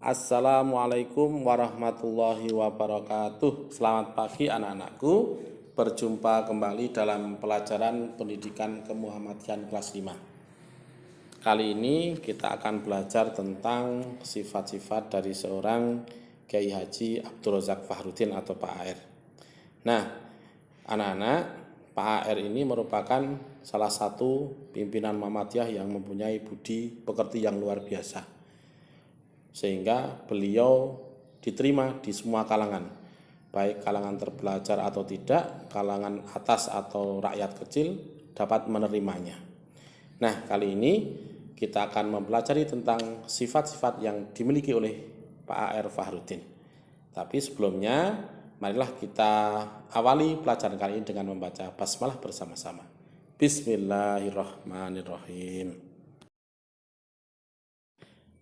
Assalamualaikum warahmatullahi wabarakatuh. Selamat pagi anak-anakku. Berjumpa kembali dalam pelajaran pendidikan kemuhammadiyaan kelas 5. Kali ini kita akan belajar tentang sifat-sifat dari seorang Kiai Haji Abdul Razak Fahrudin atau Pak AR. Nah, anak-anak, Pak AR ini merupakan salah satu pimpinan Muhammadiyah yang mempunyai budi pekerti yang luar biasa, sehingga beliau diterima di semua kalangan, baik kalangan terpelajar atau tidak, kalangan atas atau rakyat kecil dapat menerimanya. Nah, kali ini kita akan mempelajari tentang sifat-sifat yang dimiliki oleh Pak AR Fahrudin. Tapi sebelumnya, marilah kita awali pelajaran kali ini dengan membaca basmalah bersama-sama. Bismillahirrahmanirrahim.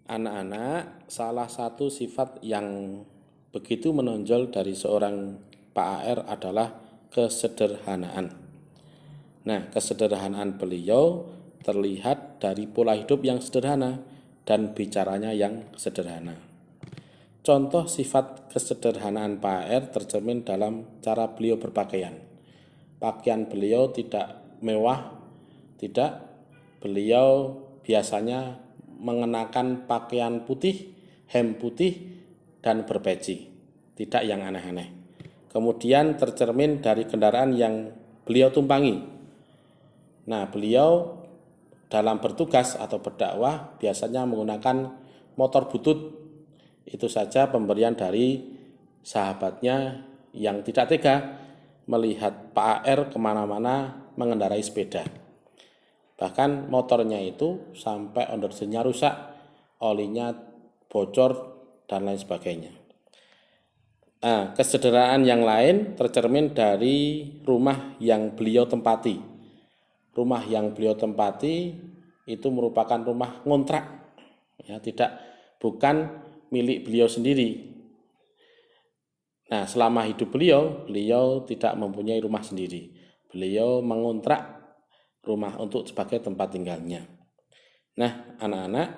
Anak-anak, salah satu sifat yang begitu menonjol dari seorang Pak AR adalah kesederhanaan. Nah, kesederhanaan beliau terlihat dari pola hidup yang sederhana dan bicaranya yang sederhana. Contoh sifat kesederhanaan Pak AR tercermin dalam cara beliau berpakaian. Pakaian beliau tidak mewah, tidak. Beliau biasanya mengenakan pakaian putih, hem putih, dan berpeci, tidak yang aneh-aneh. Kemudian tercermin dari kendaraan yang beliau tumpangi. Nah, beliau dalam bertugas atau berdakwah biasanya menggunakan motor butut. Itu saja pemberian dari sahabatnya yang tidak tega melihat Pak AR kemana-mana mengendarai sepeda. Bahkan motornya itu sampai ondersennya rusak, olinya bocor, dan lain sebagainya. Nah, kesederhanaan yang lain tercermin dari rumah yang beliau tempati. Rumah yang beliau tempati itu merupakan rumah ngontrak, ya, bukan milik beliau sendiri. Nah, selama hidup beliau tidak mempunyai rumah sendiri. Beliau mengontrak rumah untuk sebagai tempat tinggalnya. Nah, anak-anak,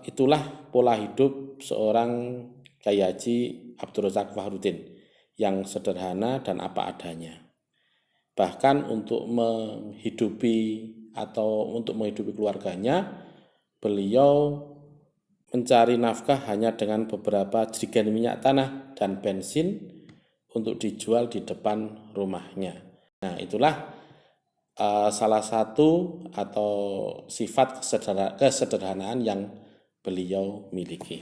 itulah pola hidup seorang Kiai Haji Abdul Razak Fahrudin yang sederhana dan apa adanya. Bahkan untuk menghidupi keluarganya, beliau mencari nafkah hanya dengan beberapa jerigen minyak tanah dan bensin untuk dijual di depan rumahnya. Nah, itulah salah satu atau sifat kesederhanaan yang beliau miliki.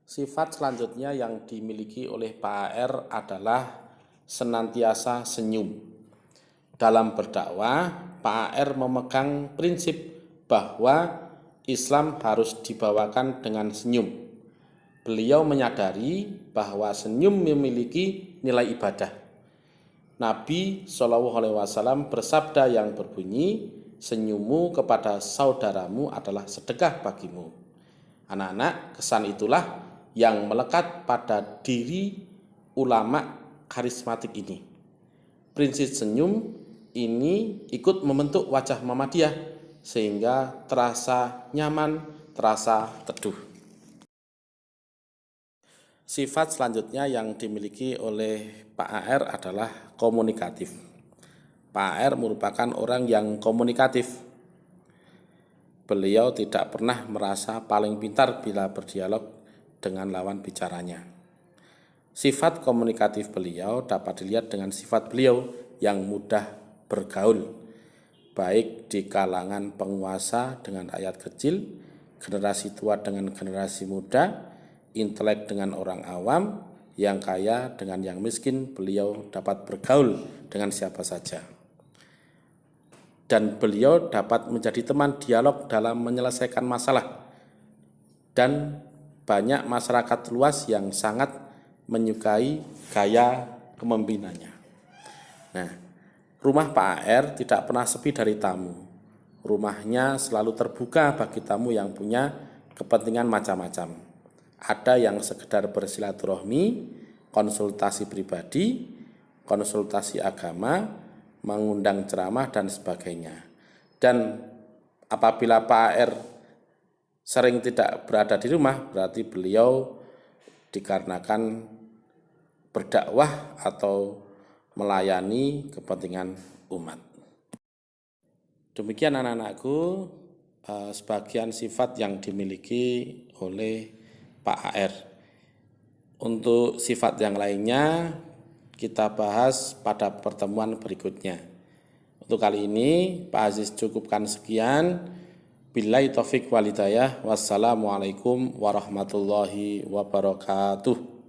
Sifat selanjutnya yang dimiliki oleh Pak AR adalah senantiasa senyum. Dalam berdakwah, Pak AR memegang prinsip bahwa Islam harus dibawakan dengan senyum. Beliau menyadari bahwa senyum memiliki nilai ibadah. Nabi SAW bersabda yang berbunyi, senyummu kepada saudaramu adalah sedekah bagimu. Anak-anak, kesan itulah yang melekat pada diri ulama karismatik ini. Prinsip senyum ini ikut membentuk wajah Muhammadiyah sehingga terasa nyaman, terasa teduh. Sifat selanjutnya yang dimiliki oleh Pak AR adalah komunikatif. Pak AR merupakan orang yang komunikatif. Beliau tidak pernah merasa paling pintar bila berdialog dengan lawan bicaranya. Sifat komunikatif beliau dapat dilihat dengan sifat beliau yang mudah bergaul, baik di kalangan penguasa dengan rakyat kecil, generasi tua dengan generasi muda, intelek dengan orang awam, yang kaya dengan yang miskin. Beliau dapat bergaul dengan siapa saja. Dan beliau dapat menjadi teman dialog dalam menyelesaikan masalah. Dan banyak masyarakat luas yang sangat menyukai gaya kepemimpinannya. Nah, rumah Pak AR tidak pernah sepi dari tamu. Rumahnya selalu terbuka bagi tamu yang punya kepentingan macam-macam. Ada yang sekedar bersilaturahmi, konsultasi pribadi, konsultasi agama, mengundang ceramah, dan sebagainya. Dan apabila Pak AR sering tidak berada di rumah, berarti beliau dikarenakan berdakwah atau melayani kepentingan umat. Demikian anak-anakku, sebagian sifat yang dimiliki oleh Pak AR. Untuk sifat yang lainnya kita bahas pada pertemuan berikutnya. Untuk kali ini Pak Aziz cukupkan sekian. Billahi taufik wal hidayah. Wassalamualaikum warahmatullahi wabarakatuh.